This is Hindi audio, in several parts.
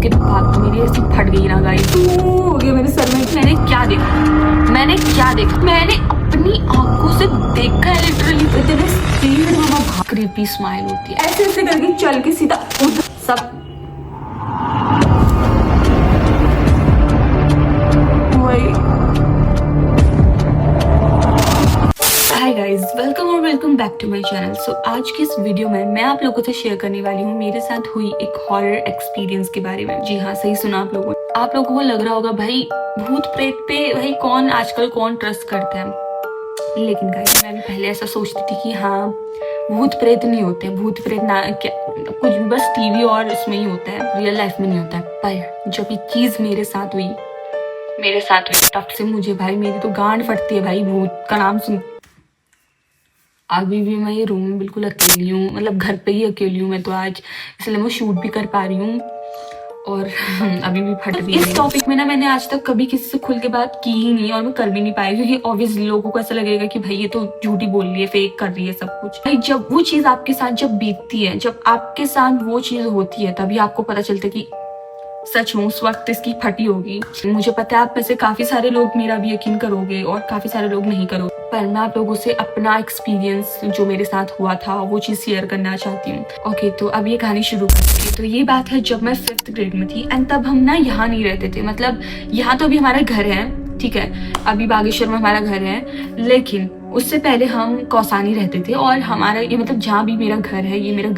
उसके बाद तो मेरी ऐसी फट गई ना गाइस, हो गया मेरे सर में। मैंने क्या देखा मैंने अपनी आंखों से देखा है लिटरली। इतने स्पीड में वो क्रीपी स्माइल होती है, ऐसे ऐसे करके चल के सीधा उधर सब hi guys, welcome back to my channel. So आज की इस वीडियो में मैं आप लोगों से शेयर करने वाली हूँ मेरे साथ हुई एक हॉरर एक्सपीरियंस के बारे में। जी हाँ, सही सुना आप लोगों ने। आप लोगों को लग रहा होगा भाई भूत प्रेत पे भाई आजकल कौन ट्रस्ट करता है, लेकिन गाइस मैं भी पहले ऐसा सोचती थी कि हाँ भूत प्रेत नहीं होते, भूत प्रेत ना क्या कुछ भी बस टीवी और इसमें ही होता है, रियल लाइफ में नहीं होता है। पर जब ये चीज मेरे साथ हुई तब से मुझे भाई मेरी तो गांड फटती है भाई भूत का नाम सुन। अभी भी मैं ये रूम में बिल्कुल अकेली हूँ, मतलब घर पे ही अकेली हूँ मैं तो आज, इसलिए मैं शूट भी कर पा रही हूँ और अभी भी फट रही है। इस टॉपिक में ना मैंने आज तक कभी किसी से खुल के बात की ही नहीं और मैं कर भी नहीं पाई, क्योंकि ऑब्वियसली लोगों को ऐसा लगेगा कि भाई ये तो झूठी बोल रही है, फेक कर रही है सब कुछ। भाई जब वो चीज आपके साथ जब बीतती है, जब आपके साथ वो चीज होती है, तभी आपको पता चलता है कि सच में उस वक्त इसकी फटी होगी। मुझे पता है आप में से काफी सारे लोग मेरा भी यकीन करोगे और काफी सारे लोग नहीं करोगे, पर मैं आप लोगों से अपना एक्सपीरियंस जो मेरे साथ हुआ था वो चीज शेयर करना चाहती हूँ। ओके, तो अब ये कहानी शुरू करते हैं। तो ये बात है जब मैं 5th ग्रेड में थी एंड तब हम ना यहाँ नहीं रहते थे, मतलब यहाँ तो अभी हमारा घर है, ठीक है, अभी बागेश्वर में हमारा घर है, लेकिन उससे पहले हम कौसानी रहते थे और हमारा ये मतलब जहाँ भी मेरा घर है ये मेरा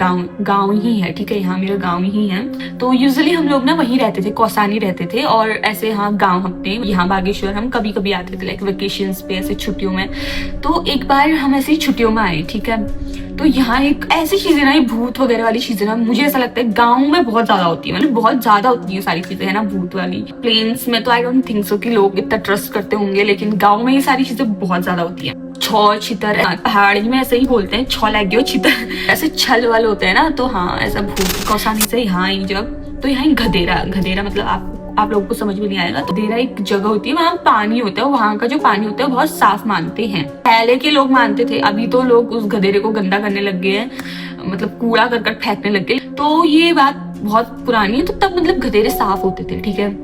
गांव ही है, ठीक है, यहाँ मेरा गांव ही है। तो यूजुअली हम लोग ना वहीं रहते थे, कौसानी रहते थे और ऐसे हाँ गांव अपने यहाँ बागेश्वर हम कभी कभी आते थे लाइक वेकेशंस पे ऐसे छुट्टियों में। तो एक बार हम ऐसे छुट्टियों में आए, ठीक है, तो यहाँ एक ऐसी चीजें ना, ये भूत वगैरह वाली चीजें ना मुझे ऐसा लगता है गाँव में बहुत ज्यादा होती है, मतलब बहुत ज्यादा होती है सारी चीजें है ना भूत वाली। प्लेन्स में तो आई डोंट थिंक सो कि लोग इतना ट्रस्ट करते होंगे, लेकिन गाँव में ये सारी चीजें बहुत ज्यादा होती है। छौ छितर, पहाड़ी में ऐसे ही बोलते हैं, छौ लग गयो छितर, ऐसे छल वाले होते हैं ना, तो हाँ ऐसा भूत कौसानी से यहाँ ही जब तो यहाँ गधेरा मतलब आप लोगों को समझ में नहीं आएगा। तो गधेरा एक जगह होती है, वहाँ पानी होता है, वहाँ का जो पानी होता है बहुत साफ मानते हैं, पहले के लोग मानते थे, अभी तो लोग उस गधेरे को गंदा करने लग गए हैं, मतलब कूड़ा करकट फेंकने लग गए। तो ये बात बहुत पुरानी है, तो तब मतलब गधेरे साफ होते थे, ठीक है।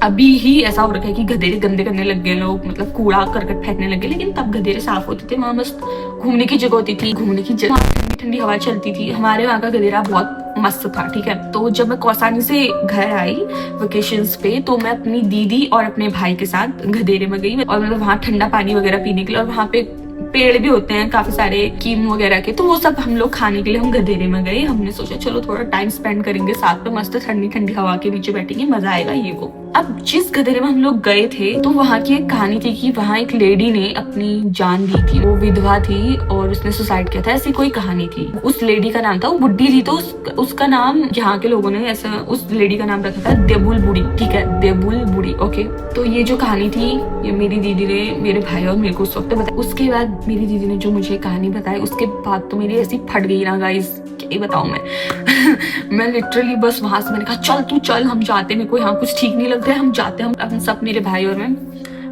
अभी ही ऐसा हो रखा है कि गधेरे गंदे करने लग गए लोग, मतलब कूड़ा करकट फेंकने लगे, लेकिन तब गधेरे साफ होते थे, वहाँ मस्त घूमने की जगह होती थी, घूमने की जगह, ठंडी ठंडी हवा चलती थी। हमारे वहाँ का गधेरा बहुत मस्त था, ठीक है। तो जब मैं कौसानी से घर आई वेकेशंस पे, तो मैं अपनी दीदी और अपने भाई के साथ गधेरे में गई और मतलब वहाँ ठंडा पानी वगैरह पीने के लिए, और वहाँ पे पेड़ भी होते हैं काफी सारे कीम वगैरह के, तो वो सब हम लोग खाने के लिए हम गधेरे में गए। हमने सोचा चलो थोड़ा टाइम स्पेंड करेंगे साथ में, मस्त ठंडी ठंडी हवा के नीचे बैठेंगे, मजा आएगा ये वो। अब जिस गधेरे में हम लोग गए थे तो वहाँ की एक कहानी थी कि वहाँ एक लेडी ने अपनी जान दी थी, वो विधवा थी और उसने सुसाइड किया था, ऐसी कोई कहानी थी। उस लेडी का नाम था, वो बुढ़ी थी, तो उसका नाम यहाँ के लोगों ने ऐसा उस लेडी का नाम रखा था देबुल बुढ़ी, ठीक है, देबुल बुढ़ी। ओके, तो ये जो कहानी थी ये मेरी दीदी ने मेरे भाई और मेरे को उस वक्त बताई। उसके बाद मेरी दीदी ने जो मुझे कहानी बताई, उसके बाद तो मेरी ऐसी फट गई ना गाइस, क्या बताऊं मैं मैं लिटरली बस वहां से मैंने कहा चल तू चल, हम जाते, मेरे को यहाँ कुछ ठीक नहीं लगता है, हम जाते। हम सब मेरे भाई और मैं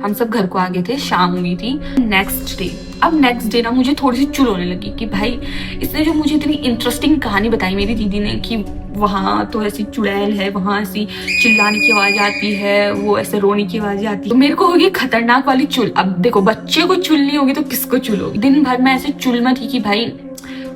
हम सब घर को आ गए थे, शाम हुई थी। नेक्स्ट डे ना मुझे थोड़ी सी चुल होने लगी कि भाई इसने जो मुझे इतनी इंटरेस्टिंग कहानी बताई मेरी दीदी ने कि वहाँ तो ऐसी चुड़ैल है, वहाँ ऐसी चिल्लाने की आवाज आती है, वो ऐसे रोने की आवाज आती है, तो मेरे को होगी खतरनाक वाली चुल। अब देखो बच्चे को चुल नहीं होगी तो किसको चुल होगी। दिन भर मैं ऐसे चुल में थी कि भाई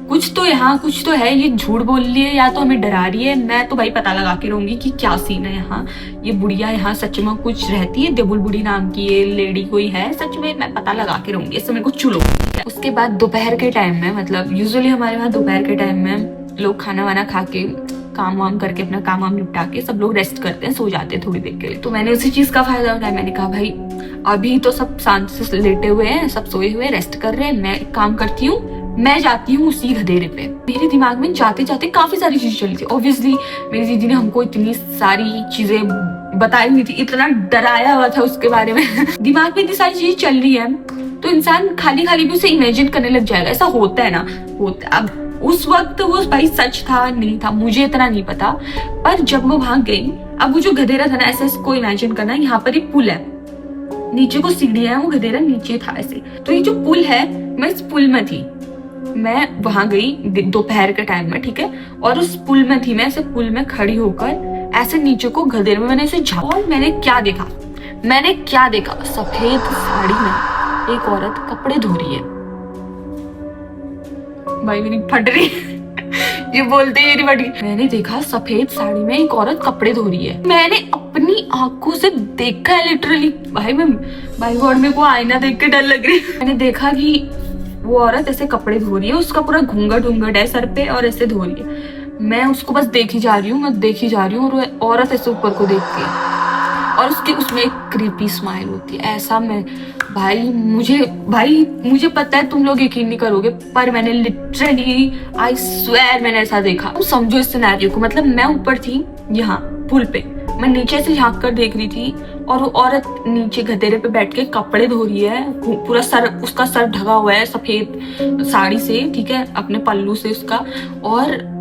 कुछ तो है, ये झूठ बोल रही है या तो हमें डरा रही है। मैं तो भाई पता लगा के रहूंगी कि क्या सीन है यहाँ, ये बुढ़िया यहाँ सच में कुछ रहती है, देबुल बुढ़ी नाम की ये लेडी कोई है सच में, मैं पता लगा के रहूंगी, इससे मेरे को चुलो। उसके बाद दोपहर के टाइम में, मतलब यूजुअली हमारे वहाँ दोपहर के टाइम में लोग खाना वाना खा के काम वाम करके अपना काम वाम निपटा के सब लोग रेस्ट करते हैं, सो जाते हैं थोड़ी देर के लिए। तो मैंने उसी चीज का फायदा उठाया, मैंने कहा भाई अभी तो सब शांत से लेटे हुए हैं, सब सोए हुए रेस्ट कर रहे हैं, मैं एक काम करती हूँ, मैं जाती हूँ उसी गधेरे पे। मेरे दिमाग में जाते जाते काफी सारी चीजें चली थी। ऑब्वियसली मेरी दीदी ने हमको इतनी सारी चीजें बताई हुई थी, इतना डराया हुआ था उसके बारे में दिमाग में इतनी सारी चीजें चल रही है तो इंसान खाली खाली भी उसे इमेजिन करने लग जाएगा, ऐसा होता है ना, होता। अब उस वक्त वो भाई सच था नहीं था मुझे इतना नहीं पता, पर जब वो वहां गई, अब वो जो गधेरा था ना, ऐसे इसको इमेजिन करना, यहाँ पर एक पुल है, नीचे को सीढ़ियां है, वो गधेरा नीचे था ऐसे, तो ये जो पुल है मैं इस पुल में थी, मैं वहां गई दोपहर के टाइम में, ठीक है, और उस पुल में थी, मैं ऐसे पुल में खड़ी होकर ऐसे नीचे को गधेरे में मैंने ऐसे झाँका और मैंने क्या देखा, सफेद साड़ी में एक औरत कपड़े धो रही है। भाई मेरी फट रही ये बोलते ही मेरी फट गई। मैंने देखा सफेद साड़ी में एक औरत कपड़े धो रही है। मैंने अपनी आंखों से देखा है लिटरली। भाई गॉड मेरे को आईना देख के डर लग रही है। मैंने देखा कि वो औरत ऐसे कपड़े धो रही है, उसका पूरा घूंघट है सर पे और ऐसे धो रही है। मैं उसको बस देखी जा रही हूँ और वो औरत ऐसे ऊपर को देखती है और उसमें एक क्रीपी स्माइल होती है। ऐसा मुझे पता है तुम लोग यकीन नहीं करोगे, पर मैंने लिटरली आई स्वेयर मैंने ऐसा देखा। तुम समझो इस सिनेरियो को। मतलब मैं ऊपर थी यहाँ पुल पे, मैं नीचे से झांक कर देख रही थी और वो औरत नीचे गधेरे पे बैठ के कपड़े धो रही है। पूरा उसका सर ढका हुआ है सफेद साड़ी से, ठीक है, अपने पल्लू से उसका, और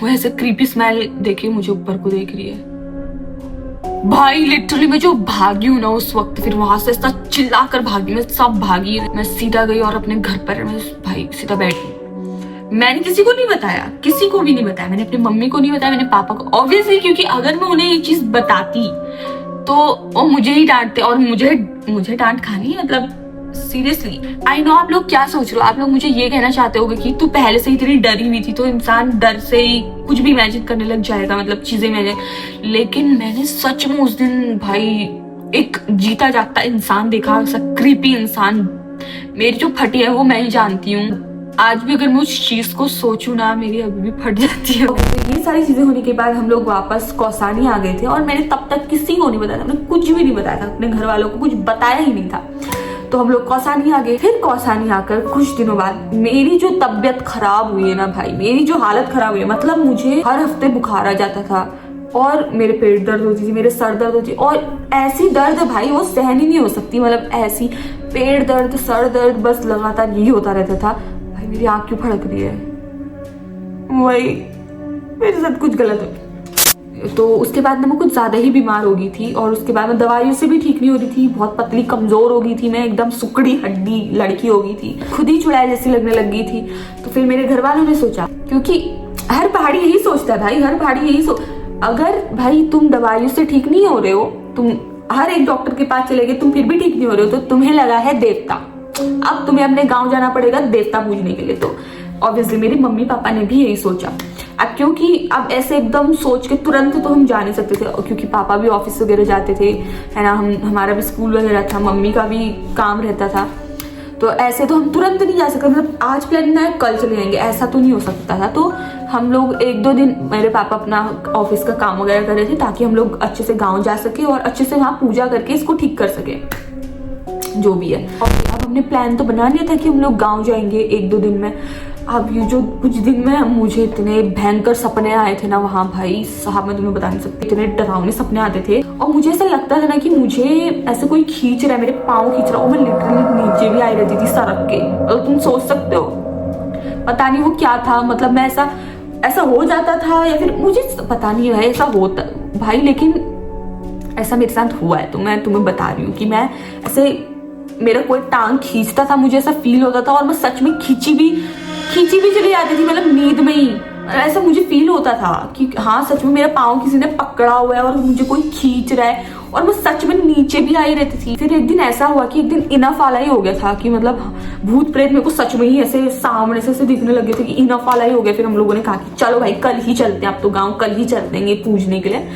वो ऐसे क्रीपी स्मेल देखे मुझे ऊपर को देख रही है। भाई लिटरली मैं जो भागी हूँ ना उस वक्त, फिर वहां से ऐसा चिल्ला कर भागी, मैं सब भागी। मैं सीधा गई और अपने घर पर भाई सीधा बैठ गई। मैंने किसी को नहीं बताया, किसी को भी नहीं बताया। मैंने अपनी मम्मी को नहीं बताया, मैंने पापा को, ऑब्वियसली, क्योंकि अगर मैं उन्हें ये चीज बताती तो वो मुझे ही डांटते और मुझे डांट खानी है। मतलब सीरियसली आई नो आप लोग क्या सोच रहे हो। आप लोग मुझे ये कहना चाहते होगे कि तू पहले से ही इतनी डरी हुई थी तो इंसान डर से ही कुछ भी इमेजिन करने लग जाएगा, मतलब चीजें इमेजिन। लेकिन मैंने सच में उस दिन भाई एक जीता जागता इंसान देखा, ऐसा क्रीपी इंसान। मेरी जो फटी है वो मैं ही जानती हूँ। आज भी अगर मैं उस चीज को सोचूं ना, मेरी अभी भी फट जाती है। तो ये सारी चीजें होने के बाद हम लोग वापस कौसानी आ गए थे और मैंने तब तक किसी को नहीं बताया था, मैंने कुछ भी नहीं बताया था, अपने घर वालों को कुछ बताया ही नहीं था। तो हम लोग कौसानी आ गए। फिर कौसानी आकर कुछ दिनों बाद मेरी जो तबीयत खराब हुई है ना भाई, मेरी जो हालत खराब हुई है, मतलब मुझे हर हफ्ते बुखार आ जाता था और मेरे पेट दर्द होती थी, मेरे सर दर्द होती, और ऐसी दर्द भाई वो सहन ही नहीं हो सकती। मतलब ऐसी पेट दर्द, सर दर्द, बस लगातार यही होता रहता था। भाई मेरी आँख क्यों फड़क रही है, वही मेरे साथ कुछ गलत हो। तो उसके बाद मैं कुछ ज्यादा ही बीमार हो गई थी और उसके बाद मैं दवाइयों से भी ठीक नहीं हो रही थी। बहुत पतली कमजोर हो गई थी मैं, एकदम सुकड़ी हड्डी लड़की हो गई थी, खुद ही चुड़ैल जैसी लगने लग गई थी। तो फिर मेरे घर वालों ने सोचा, क्योंकि हर पहाड़ी यही सोचता है भाई, हर पहाड़ी यही अगर भाई तुम दवाइयों से ठीक नहीं हो रहे हो, तुम हर एक डॉक्टर के पास चले गए, तुम फिर भी ठीक नहीं हो रहे हो, तो तुम्हें लगा है देवता, अब तुम्हें अपने गाँव जाना पड़ेगा देवता पूजने के लिए। तो ऑब्वियसली मेरे मम्मी पापा ने भी यही सोचा। अब क्योंकि अब ऐसे एकदम सोच के तुरंत तो हम जा नहीं सकते थे, क्योंकि पापा भी ऑफिस वगैरह जाते थे, है ना, हमारा भी स्कूल वगैरह था, मम्मी का भी काम रहता था, तो ऐसे तो हम तुरंत नहीं जा सकते। मतलब आज प्लान है कल चले जाएंगे, ऐसा तो नहीं हो सकता था। तो हम लोग 1-2 दिन मेरे पापा अपना ऑफिस का काम वगैरह कर रहे थे ताकि हम लोग अच्छे से गाँव जा सके और अच्छे से वहाँ पूजा करके इसको ठीक कर सके, जो भी है। और अब हमने प्लान तो बना लिया था कि हम लोग गाँव जाएंगे 1-2 दिन में। अब ये जो कुछ दिन में मुझे इतने भयंकर सपने आए थे ना वहाँ, भाई साहब मैं तुम्हें बता नहीं सकती, इतने डरावने सपने आते थे। और मुझे ऐसा लगता था ना कि मुझे ऐसे कोई खींच रहा है, मेरे पाँव खींच रहा है, और मैं लिटरली नीचे भी आई रहती थी सड़क के। और तुम सोच सकते हो पता नहीं वो क्या था, मतलब मैं ऐसा हो जाता था या फिर मुझे पता नहीं है ऐसा होता भाई, लेकिन ऐसा मेरे साथ हुआ है। तो मैं तुम्हें बता रही हूँ कि मैं ऐसे, मेरा कोई टांग खींचता था, मुझे ऐसा फील होता था, और मैं सच में खींची भी चली जाती थी, मतलब नींद में ही ऐसा मुझे फील होता था कि हाँ सच में मेरा पाँव किसी ने पकड़ा हुआ है और मुझे कोई खींच रहा है, और मैं सच में नीचे भी आई रहती थी। फिर एक दिन ऐसा हुआ कि एक दिन इनफ वाला ही हो गया था कि मतलब भूत प्रेत मेरे को सच में ही ऐसे सामने से दिखने लगे थे कि इनफ वाला ही हो गया। फिर हम लोगों ने कहा कि चलो भाई कल ही चलते हैं, अब तो गाँव कल ही चलते हैं पूजने के लिए,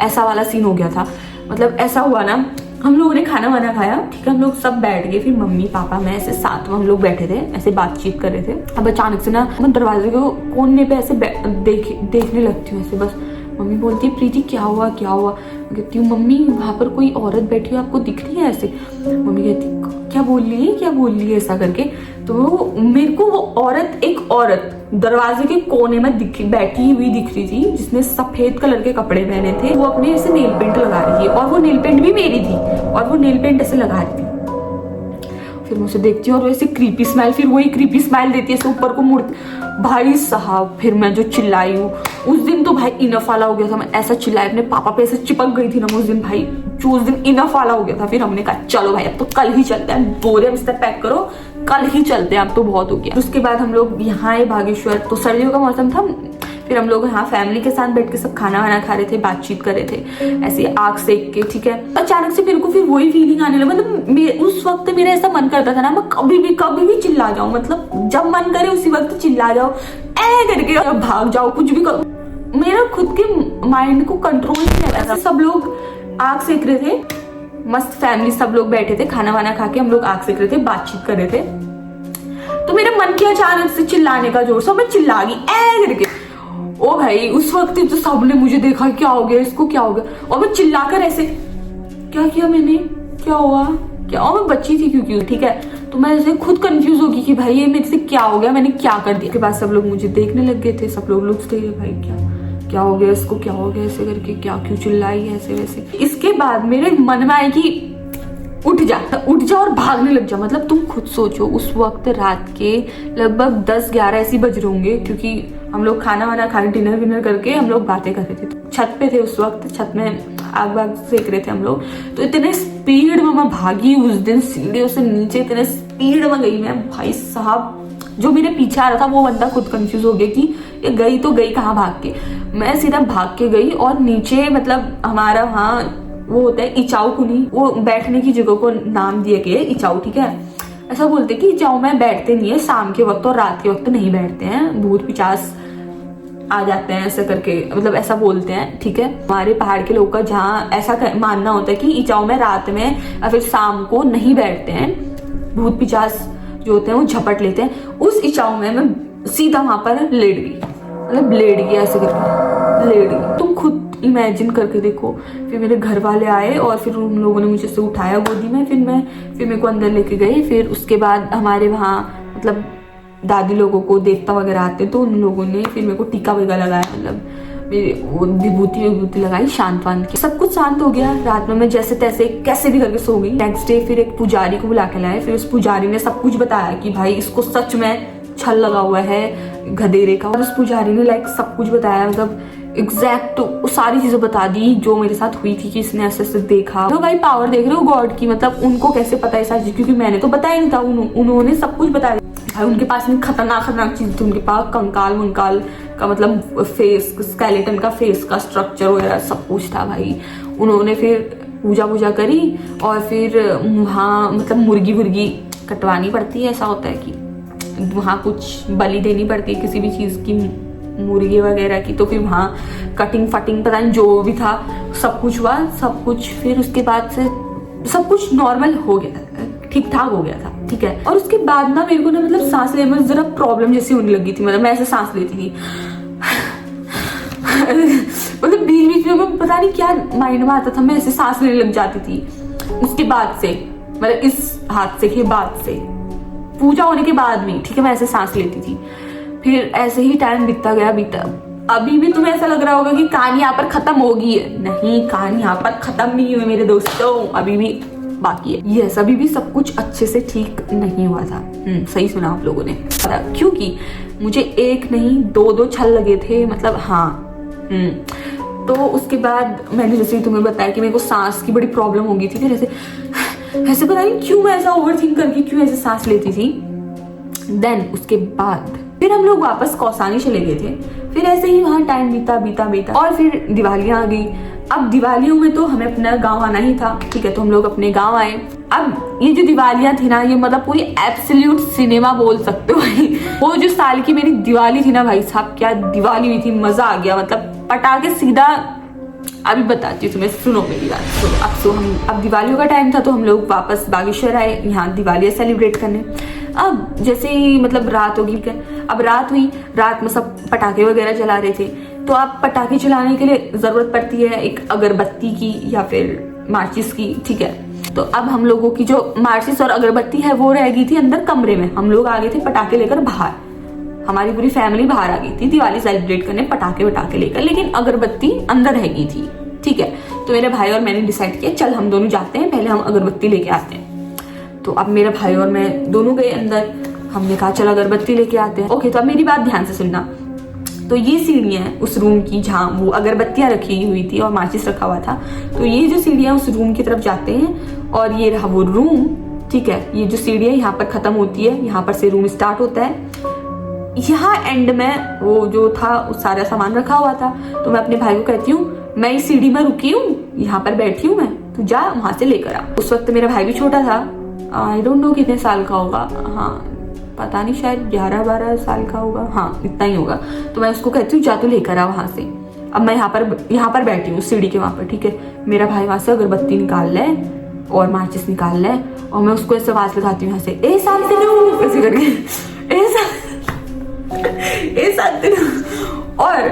ऐसा वाला सीन हो गया था। मतलब ऐसा हुआ ना, हम लोगों ने खाना वाना खाया, ठीक है, हम लोग सब बैठ गए। फिर मम्मी पापा मैं ऐसे साथ में हम लोग बैठे थे, ऐसे बातचीत कर रहे थे। अब अचानक से ना मैं दरवाजे को कोने पे ऐसे देखने लगती हूँ ऐसे, बस मम्मी बोलती है प्रीति क्या हुआ क्या हुआ। मैं कहती हूँ मम्मी वहाँ पर कोई औरत बैठी है, आपको दिख रही है ऐसे। मम्मी कहती क्या बोल रही है ऐसा करके। तो मेरे को वो औरत, एक औरत दरवाजे के कोने में बैठी हुई दिख रही थी, जिसने सफेद कलर के कपड़े पहने थे। वो अपने ऐसे नेल पेंट लगा रही थी, और वो नेल पेंट भी मेरी थी, और वो नेल पेंट ऐसे लगा रही थी। फिर मैं उसे देखती हूँ और वैसे क्रीपी स्माइल, फिर वही क्रीपी स्माइल देती है, ऊपर को मुड़। भाई साहब फिर मैं जो चिल्लाई हूँ उस दिन, तो भाई इनफ वाला हो गया था। मैं ऐसा चिल्लाई, अपने पापा पे ऐसे चिपक गई थी ना उस दिन भाई, जो उस दिन इनफ वाला हो गया था। फिर हमने कहा चलो भाई अब तो कल ही चलते हैं, बोरे बिस्तर पैक करो, कल ही चलते हैं, अब तो बहुत हो गया। उसके बाद हम लोग यहाँ आए बागेश्वर, तो सर्दियों का मौसम था। फिर हम लोग यहाँ फैमिली के साथ बैठ के सब खाना वाना खा रहे थे, बातचीत कर रहे थे ऐसे आग सेक के, ठीक है। अचानक से मेरे को फिर वही फीलिंग आने लगा, मतलब उस वक्त मेरा ऐसा मन करता था ना, मैं कभी भी चिल्ला जाऊं, मतलब जब मन करे उसी वक्त चिल्ला जाओ, ऐ करके भाग जाओ, कुछ भी करो। मेरा खुद के माइंड को कंट्रोल नहीं रहता था। सब लोग आग सेक रहे थे, मस्त फैमिली सब लोग बैठे थे, खाना वाना खा के हम लोग आग सेक रहे थे, बातचीत कर रहे थे। तो मेरा मन किया अचानक से चिल्लाने का जोर, सब मैं चिल्ला गई ऐ करके। ओ भाई उस वक्त तो सबने मुझे देखा, क्या हो गया इसको, क्या हो गया, और मैं चिल्लाकर ऐसे क्या किया मैंने, क्या हुआ क्या, और मैं बच्ची थी क्योंकि, ठीक है। तो मैं ऐसे खुद कंफ्यूज होगी कि भाई ये मेरे से क्या हो गया, मैंने क्या कर दिया। के बाद सब लोग मुझे देखने लग गए थे, सब लोग लुचते थे, भाई क्या हो गया इसको, क्या हो गया ऐसे करके, क्या क्यों चिल्लाई ऐसे वैसे। इसके बाद मेरे मन में आया कि उठ जा और भागने लग जा। मतलब तुम खुद सोचो, उस वक्त रात के लगभग 10-11 ऐसे बज रहे होंगे, क्योंकि हम लोग खाना वाना खा डिनर विनर करके हम लोग बातें कर रहे थे। छत पे थे उस वक्त, छत में आग वाग सेक रहे थे हम लोग। तो इतने स्पीड में मैं भागी उस दिन, सीढ़ियों से नीचे इतने स्पीड में गई मैं, भाई साहब जो मेरे पीछे आ रहा था वो बंदा खुद कंफ्यूज हो गया कि ये गई तो गई कहाँ भाग के। मैं सीधा भाग के गई और नीचे, मतलब हमारा वहाँ वो होता है इचाऊ कुनी, वो बैठने की जगह को नाम दिया गया इचाऊ, ठीक है। ऐसा बोलते हैं कि इचाऊ में बैठते नहीं है, शाम के वक्त और रात के वक्त नहीं बैठते हैं, भूत पिचास आ जाते हैं ऐसा करके, मतलब ऐसा बोलते हैं, ठीक है। हमारे पहाड़ के लोग का जहाँ ऐसा मानना होता है कि इचाऊ में रात में या फिर शाम को नहीं बैठते हैं, भूत पिचास जो होते हैं वो झपट लेते हैं। उस इचाऊ में मैं सीधा वहां पर लेट गई, मतलब लेट गया ऐसे करके, लेट गई। तुम खुद इमेजिन करके देखो। फिर मेरे घर वाले आए और फिर उन लोगों ने मुझे से उठाया गोदी में, फिर मेरे को अंदर लेके गए। फिर उसके बाद हमारे वहाँ मतलब दादी लोगों को देवता वगैरह आते, तो उन लोगों ने फिर मेरे को टीका वगैरह लगाया, मतलब मेरे वो विभूति लगाई, शांत वान की। सब कुछ शांत हो गया। रात में मैं जैसे तैसे कैसे भी करके सो गई। नेक्स्ट डे फिर एक पुजारी को बुला के लाए। फिर उस पुजारी ने सब कुछ बताया कि भाई इसको सच में छल लगा हुआ है गधेरे का। और उस पुजारी ने लाइक सब कुछ बताया, मतलब एग्जैक्ट सारी चीजें बता दी जो मेरे साथ हुई थी, कि इसने ऐसे ऐसे देखा। तो भाई पावर देख रहे हो गॉड की, मतलब उनको कैसे पता है सारी चीज, क्योंकि मैंने तो बताया नहीं था, उन्होंने सब कुछ बताया। भाई उनके पास में खतरनाक चीज थी, उनके पास कंकाल वंकाल का, मतलब फेस स्केलेटन का, फेस का स्ट्रक्चर वगैरह सब कुछ था भाई। उन्होंने फिर पूजा करी और फिर वहाँ मतलब मुर्गी कटवानी पड़ती है, ऐसा होता है कि वहाँ कुछ बलि देनी पड़ती है किसी भी चीज की, मुर्गी वगैरह की। तो फिर वहाँ कटिंग फटिंग पता नहीं जो भी था, सब कुछ हुआ, सब कुछ। फिर उसके बाद से सब कुछ नॉर्मल हो गया था, ठीक ठाक हो गया था, ठीक है। और उसके बाद ना मेरे को ना मतलब सांस लेने में जरा प्रॉब्लम जैसी होने लगी थी, मतलब मैं ऐसे सांस लेती थी मतलब बीच में पता नहीं क्या माइंड में आता था, मैं ऐसे सांस लेने लग जाती थी। उसके बाद से मतलब इस हादसे के बाद से, पूजा होने के बाद में, ठीक है, मैं ऐसे सांस लेती थी। फिर ऐसे ही टाइम बीतता गया। अभी भी तुम्हें ऐसा लग रहा होगा कि कहानी यहाँ पर खत्म होगी है, नहीं, कहानी यहाँ पर खत्म नहीं हुई मेरे दोस्तों, अभी भी बाकी है। यस, अभी भी सब कुछ अच्छे से ठीक नहीं हुआ था। सही सुना आप लोगों ने, क्योंकि मुझे एक नहीं दो छल लगे थे, मतलब हाँ। तो उसके बाद मैंने जैसे तुम्हें बताया कि मेरे को सांस की बड़ी प्रॉब्लम हो गई थी। फिर ऐसे पता नहीं क्यों मैं ऐसा ओवरथिंक करके क्यों ऐसे सांस लेती थी। देन उसके बाद फिर हम लोग वापस कौसानी चले गए थे। फिर ऐसे ही वहाँ टाइम बीता और फिर दिवालियां आ गई। अब दिवालियों में तो हमें अपना गांव आना ही था, ठीक है, तो हम लोग अपने गांव आए। अब ये जो दिवालियां थी ना, ये मतलब पूरी एब्सोल्यूट सिनेमा बोल सकते हो भाई। वो जो साल की मेरी दिवाली थी ना भाई साहब, क्या दिवाली हुई थी, मजा आ गया। मतलब पटाखे सीधा, अभी बताती हूँ तुम्हें, सुनो मेरी बात। अब दिवालियों का टाइम था, तो हम लोग वापस बागेश्वर आए यहाँ दिवाली सेलिब्रेट करने। अब जैसे ही मतलब रात होगी, अब रात हुई, रात में सब पटाखे वगैरह जला रहे थे। तो अब पटाखे जलाने के लिए जरूरत पड़ती है एक अगरबत्ती की या फिर माचिस की, ठीक है। तो अब हम लोगों की जो माचिस और अगरबत्ती है वो रह गई थी अंदर कमरे में। हम लोग आ गए थे पटाखे लेकर बाहर, हमारी पूरी फैमिली बाहर आ गई थी दिवाली सेलिब्रेट करने पटाखे लेकर, लेकिन अगरबत्ती अंदर रह गई थी, ठीक है। तो मेरे भाई और मैंने डिसाइड किया चल हम दोनों जाते हैं, पहले हम अगरबत्ती लेके आते हैं। तो अब मेरे भाई और मैं दोनों गए अंदर, हमने कहा चल अगरबत्ती लेके आते हैं। ओके, तो अब मेरी बात ध्यान से सुनना। तो ये सीढ़ियां हैं उस रूम की जहाँ वो अगरबत्तियां रखी हुई थी और माचिस रखा हुआ था। तो ये जो सीढ़ियां उस रूम की तरफ जाते हैं और ये रहा वो रूम, ठीक है। ये जो सीढ़ियां यहाँ पर खत्म होती है, यहाँ पर से रूम स्टार्ट होता है। यहाँ एंड में वो जो था उस सारा सामान रखा हुआ था, तो मैं अपने भाई को कहती हूँ मैं इस सीढ़ी में रुकी हूँ, यहाँ पर बैठी हूँ मैं, तू जा वहां से लेकर आ। उस वक्त मेरा भाई भी छोटा था, आई डोंट नो कितने साल का होगा, हाँ पता नहीं, शायद 11-12 साल का होगा, हाँ इतना ही होगा। तो मैं उसको कहती हूँ जा तू लेकर आ वहां से। अब मैं यहाँ पर बैठी हूँ सीढ़ी के वहां पर, ठीक है। मेरा भाई वहां से अगरबत्ती निकाल ले और माचिस निकाल ले, और मैं उसको ऐसे आवाज लगाती हूँ यहाँ से, ए शांतनु, ऐसे करके, ए शांतनु। और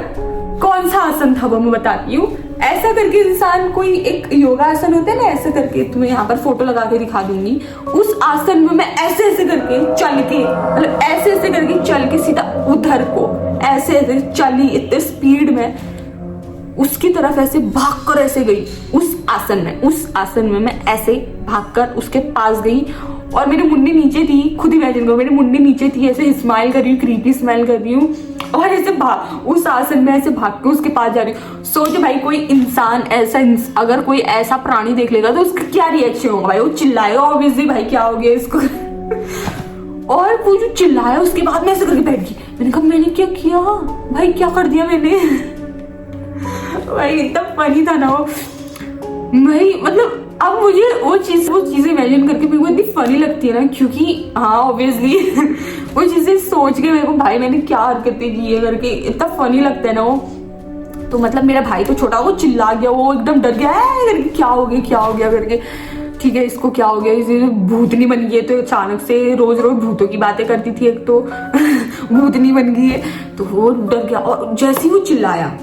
कौन सा आसन था वो मैं बताती हूँ। ऐसा करके इंसान, कोई एक योगा आसन होता है ना, ऐसे करके, तुम्हें यहाँ पर फोटो लगा के दिखा दूंगी। उस आसन में मैं ऐसे ऐसे करके चल के, मतलब ऐसे ऐसे करके चल के सीधा उधर को ऐसे ऐसे चली, इतने स्पीड में उसकी तरफ ऐसे भागकर ऐसे गई उस आसन में मैं ऐसे भागकर उसके पास गई। और मेरी मुन्नी नीचे थी, खुद इमेजिन करो, मेरी मुन्नी नीचे थी, ऐसे स्माइल कर रही हूँ, क्रीपी स्माइल कर रही हूँ, और ऐसे उस आसन में ऐसे भाग के उसके पास जा रही हूँ। सोचो भाई, कोई इंसान ऐसा, अगर कोई ऐसा प्राणी देख लेगा तो उसका क्या रिएक्शन होगा भाई, वो चिल्लाएगा ऑब्वियसली, भाई क्या हो गया इसको। और वो जो चिल्लाया उसके बाद मैं ऐसे करके बैठ गई। मैंने कहा मैंने क्या किया भाई, क्या कर दिया मैंने। भाई इतना फनी था ना वो भाई, मतलब अब मुझे वो चीजें इमेजिन करके मेरे को इतनी फनी लगती है ना, क्योंकि हाँ ऑब्वियसली वो चीजें सोच के मेरे को भाई मैंने क्या हरकतें की है करके इतना फनी लगता है ना वो। तो मतलब मेरा भाई तो छोटा, वो चिल्ला गया, वो एकदम डर गया करके, क्या हो गया करके, ठीक है इसको क्या हो गया, इसे भूतनी बन गई है, तो अचानक से रोज भूतों की बातें करती थी, एक तो भूतनी बन गई है, तो वो डर गया। और जैसे ही वो चिल्लाया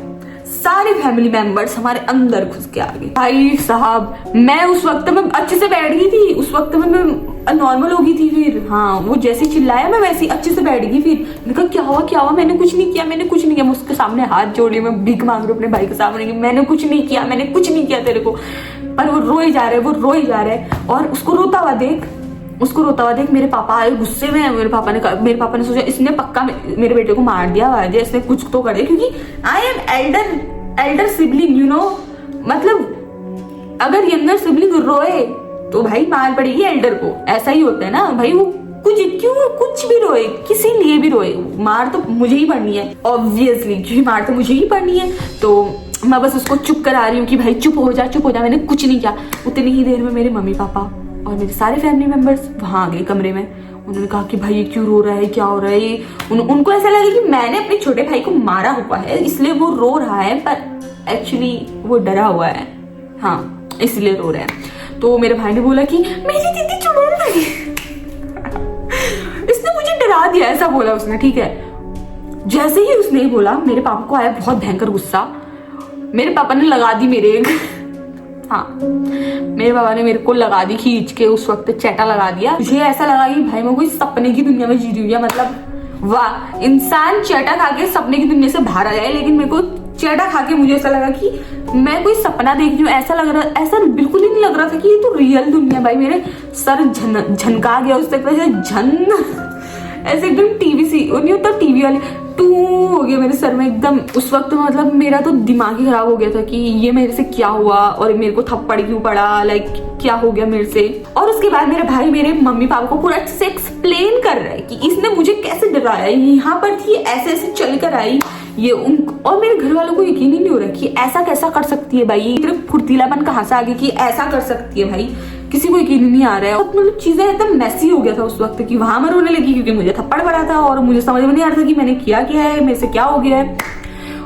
सारे फैमिली मेंबर्स हमारे अंदर घुस के आ गए। भाई साहब, मैं उस वक्त में अच्छे से बैठ गई थी, उस वक्त में मैं नॉर्मल हो गई थी। फिर हाँ, वो जैसे चिल्लाया मैं वैसे अच्छे से बैठ गई। फिर मैंने कहा क्या हुआ, मैंने कुछ नहीं किया। मैं उसके सामने हाथ जोड़ी, मैं भीख मांग रही हूँ अपने भाई के सामने, मैंने कुछ नहीं किया तेरे को। पर वो रोए जा रहे हैं और उसको रोता हुआ देख मेरे पापा आए गुस्से में। मेरे पापा ने सोचा इसने पक्का मेरे बेटे को मार दिया, इसने कुछ तो कर दिया, क्योंकि I am Elder sibling, you know, मतलब अगर यंगर सिबलिंग रोए तो भाई मार पड़ेगी एल्डर को, ऐसा ही होता है ना भाई। वो कुछ भी रोए, किसी लिए भी रोए, मार तो मुझे ही पड़नी है ऑब्वियसली, क्योंकि मार तो मुझे ही पड़नी है। तो मैं बस उसको चुप करा रही हूँ कि भाई चुप हो जा, मैंने कुछ नहीं किया। उतनी ही देर में मेरे मम्मी पापा और मेरे सारे फैमिली मेंबर्स वहां आ गए कमरे में। उन्होंने कहा कि भाई ये क्यों रो रहा है, क्या हो रहा है। उनको ऐसा लगा कि मैंने अपने छोटे भाई को मारा हुआ है इसलिए वो रो रहा है, पर एक्चुअली वो डरा हुआ है, हाँ इसलिए रो रहा है। तो मेरे भाई ने बोला कि मेरी दीदी चुड़ैल लगी। इसने मुझे डरा दिया, ऐसा बोला उसने, ठीक है। जैसे ही उसने बोला मेरे पापा को आया बहुत भयंकर गुस्सा। मेरे पापा ने लगा दी मेरे पापा ने मेरे को लगा दी खींच के, उस वक्त चैटा लगा दिया। मुझे ऐसा लगा कि भाई मैं कोई सपने की दुनिया में जी रही हूँ, मतलब वाह, इंसान चैटा खा के सपने की दुनिया से बाहर आ जाए, लेकिन मेरे को चैटा खा के मुझे ऐसा लगा कि मैं कोई सपना देख रही हूँ। ऐसा बिल्कुल ही नहीं लग रहा था कि ये तो रियल दुनिया। भाई मेरे सर झनका गया उससे, ऐसे एकदम टीवी सी नहीं होता, टीवी वाले टू हो गया मेरे सर में एकदम। उस वक्त मतलब मेरा तो दिमाग ही खराब हो गया था कि ये मेरे से क्या हुआ और मेरे को थप्पड़ क्यों पड़ा, लाइक क्या हो गया मेरे से। और उसके बाद मेरा भाई मेरे मम्मी पापा को पूरा अच्छे से एक्सप्लेन कर रहा है कि इसने मुझे कैसे डराया, यहाँ पर थी ऐसे ऐसे चल कर आई ये और मेरे घर वालों को यकीन ही नहीं हो रहा कि ऐसा कैसा कर सकती है भाई, इतना फुर्तीलापन कहाँ से आ गया कि ऐसा कर सकती है भाई, किसी को यकीन नहीं आ रहा है। मतलब चीजें एकदम मैसी हो गया था उस वक्त की। वहां मैं रोने लगी क्योंकि मुझे थप्पड़ पड़ा था और मुझे समझ में नहीं आ रहा था कि मैंने किया क्या है, मेरे से क्या हो गया है।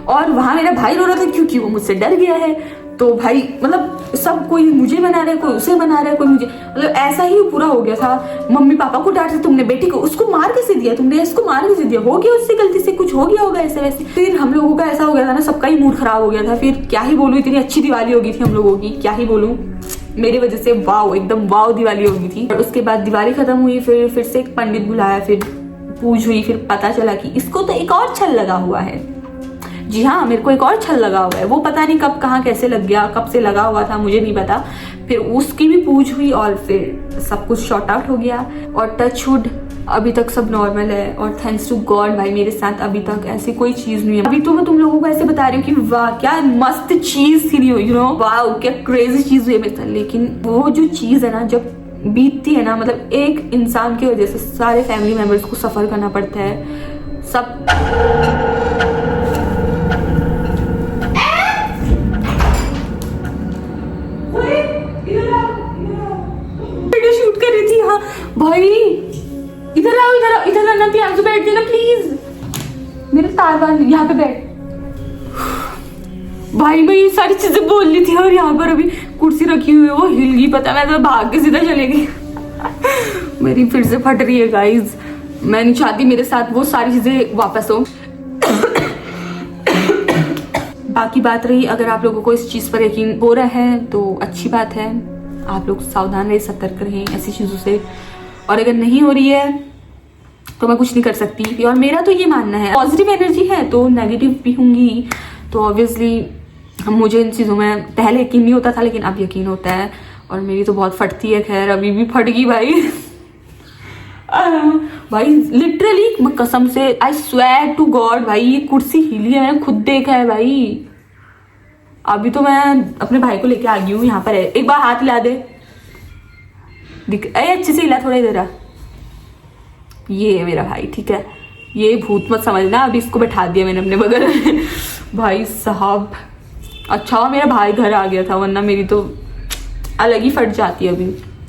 और वहां मेरा भाई रो रहा था क्योंकि वो मुझसे डर गया है। तो भाई मतलब सब कोई मुझे बना रहा है, कोई उसे बना रहा है, कोई मुझे, मतलब ऐसा ही पूरा हो गया था। मम्मी पापा को डांट, तुमने बेटी को उसको मार कैसे दिया, तुमने इसको मार कैसे दिया, हो गया उससे गलती से कुछ हो गया होगा ऐसे वैसे। फिर हम लोगों का ऐसा हो गया था ना, सबका ही मूड खराब हो गया था। फिर क्या ही बोलूं, इतनी अच्छी दिवाली हो गई थी हम लोगों की, क्या ही बोलूं, मेरी वजह से वाव एकदम वाव दिवाली हो गई थी। और उसके बाद दिवाली खत्म हुई, फिर से एक पंडित बुलाया, फिर पूछ हुई, फिर पता चला कि इसको तो एक और छल लगा हुआ है। जी हाँ, मेरे को एक और छल लगा हुआ है, वो पता नहीं कब कहाँ कैसे लग गया, कब से लगा हुआ था मुझे नहीं पता। फिर उसकी भी पूछ हुई और फिर सब कुछ शॉर्ट आउट हो गया और टच वुड अभी तक सब नॉर्मल है। और थैंक्स टू गॉड भाई मेरे साथ अभी तक ऐसी कोई चीज नहीं है। अभी तो मैं तुम लोगों को ऐसे बता रही हूँ कि वाह क्या मस्त चीज थी, यू नो, वाह क्या क्रेजी चीज हुई मेरे साथ। लेकिन वो जो चीज है ना, जब बीतती है ना, मतलब एक इंसान की वजह से सारे फैमिली मेंबर्स को सफर करना पड़ता है, सब वीडियो शूट कर रही थी। हाँ भाई इधर आओ, इधर आओ, इधर आना, प्यार बैठ जाना प्लीज, मेरे तार बार यहाँ पे बैठ। भाई मैं ये सारी चीजें बोल रही थी और यहाँ पर अभी कुर्सी रखी हुई है, वो हिल गई, पता मैं तो भाग के सीधा चले गई। मेरी फिर से फट रही है गाइज, मैं नहीं चाहती मेरे साथ वो सारी चीजें वापस हो। बाकी बात रही, अगर आप लोगों को इस चीज पर यकीन हो रहा है तो अच्छी बात है, आप लोग सावधान रहे, सतर्क रहें ऐसी चीजों से। और अगर नहीं हो रही है तो मैं कुछ नहीं कर सकती। और मेरा तो ये मानना है, पॉजिटिव एनर्जी है तो नेगेटिव भी होंगी, तो ऑब्वियसली मुझे इन चीज़ों में पहले यकीन नहीं होता था, लेकिन अब यकीन होता है। और मेरी तो बहुत फटती है, खैर अभी भी फट गई भाई। भाई लिटरली मैं कसम से, आई स्वेयर टू गॉड भाई, ये कुर्सी हिली है, मैंने खुद देखा है भाई। अभी तो मैं अपने भाई को लेके आ गई हूँ, यहाँ पर है, एक बार हाथ हिला दे, दिख अच्छे से हिला, थोड़ा इधर आ। ये है मेरा भाई, ठीक है, ये भूत मत समझना, अभी इसको बैठा दिया मैंने अपने बगल में। भाई साहब अच्छा मेरा भाई घर आ गया था, वरना मेरी तो अलग ही फट जाती है अभी।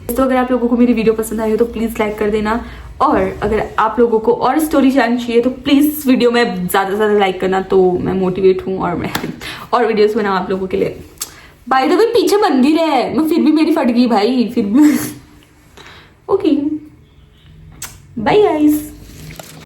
तो अगर आप लोगों को मेरी वीडियो पसंद आई हो तो प्लीज़ लाइक कर देना, और अगर आप लोगों को और स्टोरी जाननी चाहिए तो प्लीज़ इस वीडियो में ज़्यादा से ज़्यादा लाइक करना, तो मैं मोटिवेट हूँ और मैं और वीडियोस बनाऊँ आप लोगों के लिए। बाय द वे पीछे मंदिर है, मैं फिर भी मेरी फट गई भाई, फिर भी। Okay bye guys.